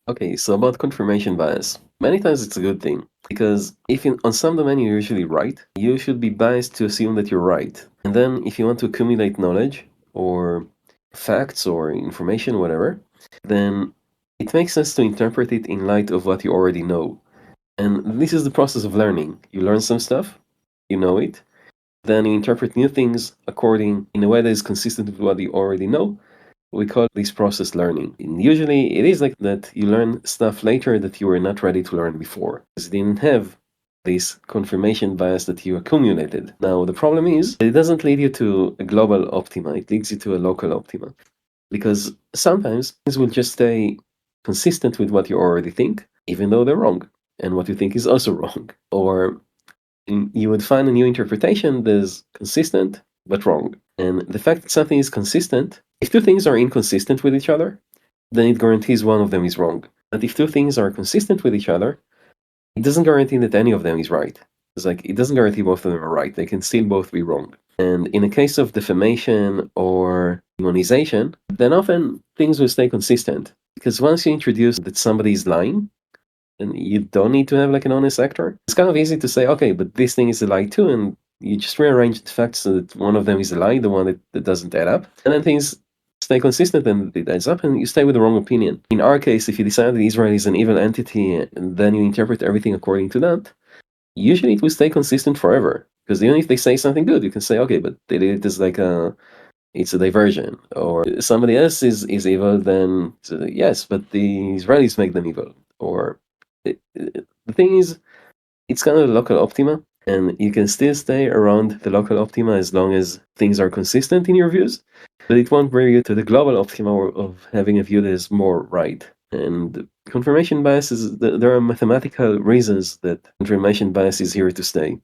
Okay, so about confirmation bias. Many times it's a good thing, because if on some domain you're usually right, you should be biased to assume that you're right. And then if you want to accumulate knowledge or facts or information, whatever, then it makes sense to interpret it in light of what you already know. And this is the process of learning. You learn some stuff, you know it, then you interpret new things according in a way that is consistent with what you already know. We call this process learning. And usually it is like that you learn stuff later that you were not ready to learn before, because you didn't have this confirmation bias that you accumulated. Now, the problem is it doesn't lead you to a global optima, it leads you to a local optima. Because sometimes things will just stay consistent with what you already think, even though they're wrong, and what you think is also wrong. Or you would find a new interpretation that is consistent but wrong. And the fact that something is consistent, if two things are inconsistent with each other, then it guarantees one of them is wrong. But if two things are consistent with each other, it doesn't guarantee that any of them is right. It's like it doesn't guarantee both of them are right. They can still both be wrong. And in a case of defamation or humanization, then often things will stay consistent. Because once you introduce that somebody is lying, and you don't need to have like an honest actor. It's kind of easy to say, okay, but this thing is a lie too, and you just rearrange the facts so that one of them is a lie, the one that doesn't add up, and then things stay consistent and it adds up, and you stay with the wrong opinion. In our case, if you decide that Israel is an evil entity, and then you interpret everything according to that, usually it will stay consistent forever. Because even if they say something good, you can say, okay, but they did it as like it's a diversion, or somebody else is evil, then yes, but the Israelis make them evil. Or the thing is, it's kind of a local optima, and you can still stay around the local optima as long as things are consistent in your views, but it won't bring you to the global optima of having a view that is more right. And confirmation bias is, there are mathematical reasons that confirmation bias is here to stay.